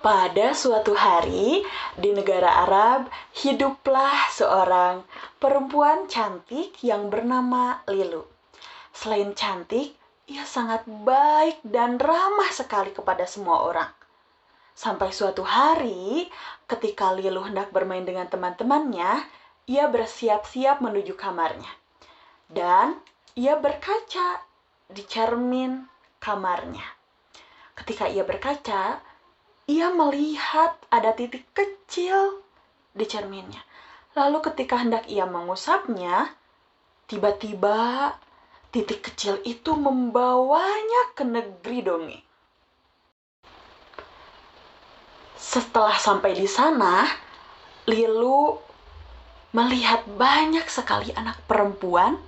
Pada suatu hari, di negara Arab, hiduplah seorang perempuan cantik yang bernama Lilu. Selain cantik, ia sangat baik dan ramah sekali kepada semua orang. Sampai suatu hari, ketika Lilu hendak bermain dengan teman-temannya, ia bersiap-siap menuju kamarnya. Dan ia berkaca di cermin kamarnya. Ketika ia berkaca, ia melihat ada titik kecil di cerminnya. Lalu ketika hendak ia mengusapnya, tiba-tiba titik kecil itu membawanya ke negeri dongeng. Setelah sampai di sana, Lilu melihat banyak sekali anak perempuan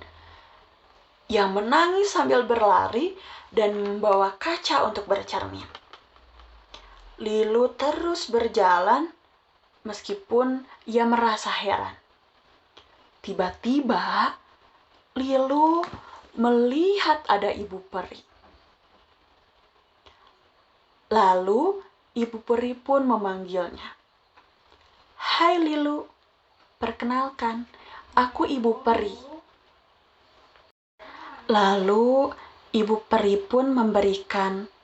yang menangis sambil berlari dan membawa kaca untuk bercermin. Lilu terus berjalan meskipun ia merasa heran. Tiba-tiba, Lilu melihat ada ibu peri. Lalu, ibu peri pun memanggilnya. "Hai Lilu, perkenalkan, aku ibu peri." Lalu, ibu peri pun memberikan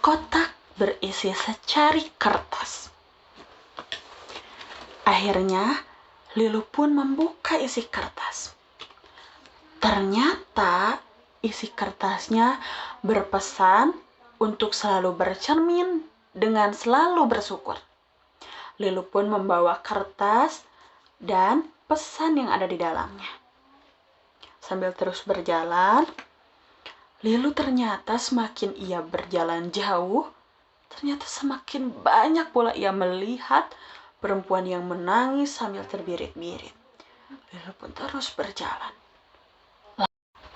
kotak berisi secari kertas. Akhirnya, Lilu pun membuka isi kertas. Ternyata isi kertasnya berpesan untuk selalu bercermin dengan selalu bersyukur. Lilu pun membawa kertas dan pesan yang ada di dalamnya. Sambil terus berjalan, Lilu ternyata semakin ia berjalan jauh, ternyata semakin banyak pula ia melihat perempuan yang menangis sambil terbirit-birit. Lilu pun terus berjalan.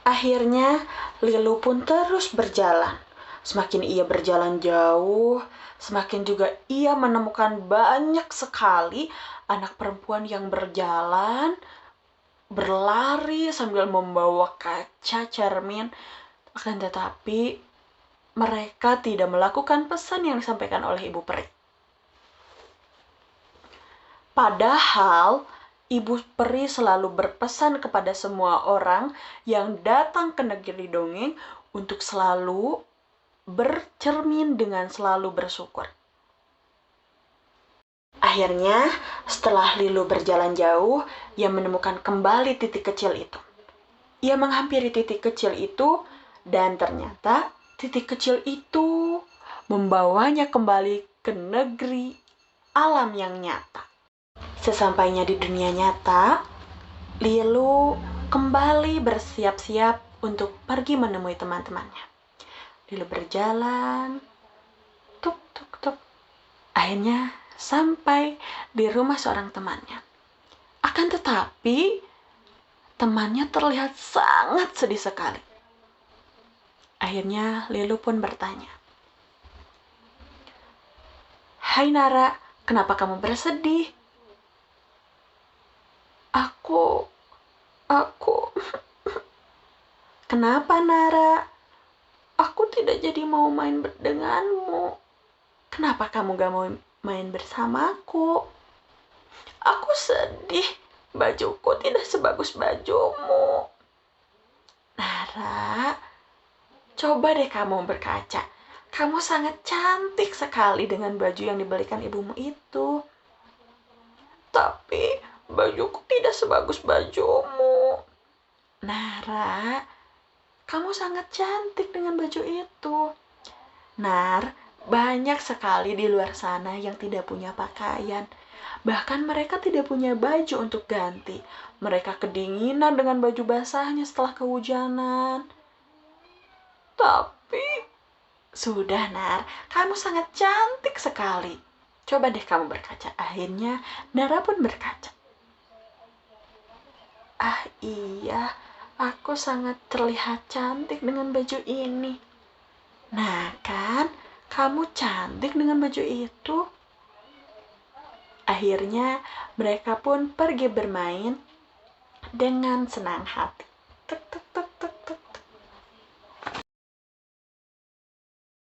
Akhirnya, Lilu pun terus berjalan. Semakin ia berjalan jauh, semakin juga ia menemukan banyak sekali anak perempuan yang berjalan, berlari sambil membawa kaca cermin. Akan tetapi, mereka tidak melakukan pesan yang disampaikan oleh ibu peri. Padahal, ibu peri selalu berpesan kepada semua orang yang datang ke negeri dongeng untuk selalu bercermin dengan selalu bersyukur. Akhirnya, setelah Lilu berjalan jauh, ia menemukan kembali titik kecil itu. Ia menghampiri titik kecil itu, dan ternyata titik kecil itu membawanya kembali ke negeri alam yang nyata. Sesampainya di dunia nyata, Lilu kembali bersiap-siap untuk pergi menemui teman-temannya. Lilu berjalan, tuk tuk tuk. Akhirnya sampai di rumah seorang temannya. Akan tetapi, temannya terlihat sangat sedih sekali. Akhirnya Lilu pun bertanya, "Hai Nara, kenapa kamu bersedih?" Aku... Kenapa Nara? Aku tidak jadi mau main denganmu. Kenapa kamu gak mau main bersamaku? Aku sedih, bajuku tidak sebagus bajumu. Nara, coba deh kamu berkaca. Kamu sangat cantik sekali dengan baju yang dibelikan ibumu itu. Tapi bajuku tidak sebagus bajumu. Nara, kamu sangat cantik dengan baju itu. Nar, banyak sekali di luar sana yang tidak punya pakaian. Bahkan mereka tidak punya baju untuk ganti. Mereka kedinginan dengan baju basahnya setelah kehujanan. Tapi, sudah Nar, kamu sangat cantik sekali. Coba deh kamu berkaca. Akhirnya, Nara pun berkaca. Ah iya, aku sangat terlihat cantik dengan baju ini. Nah kan, kamu cantik dengan baju itu. Akhirnya mereka pun pergi bermain dengan senang hati. Tuk tuk tuk.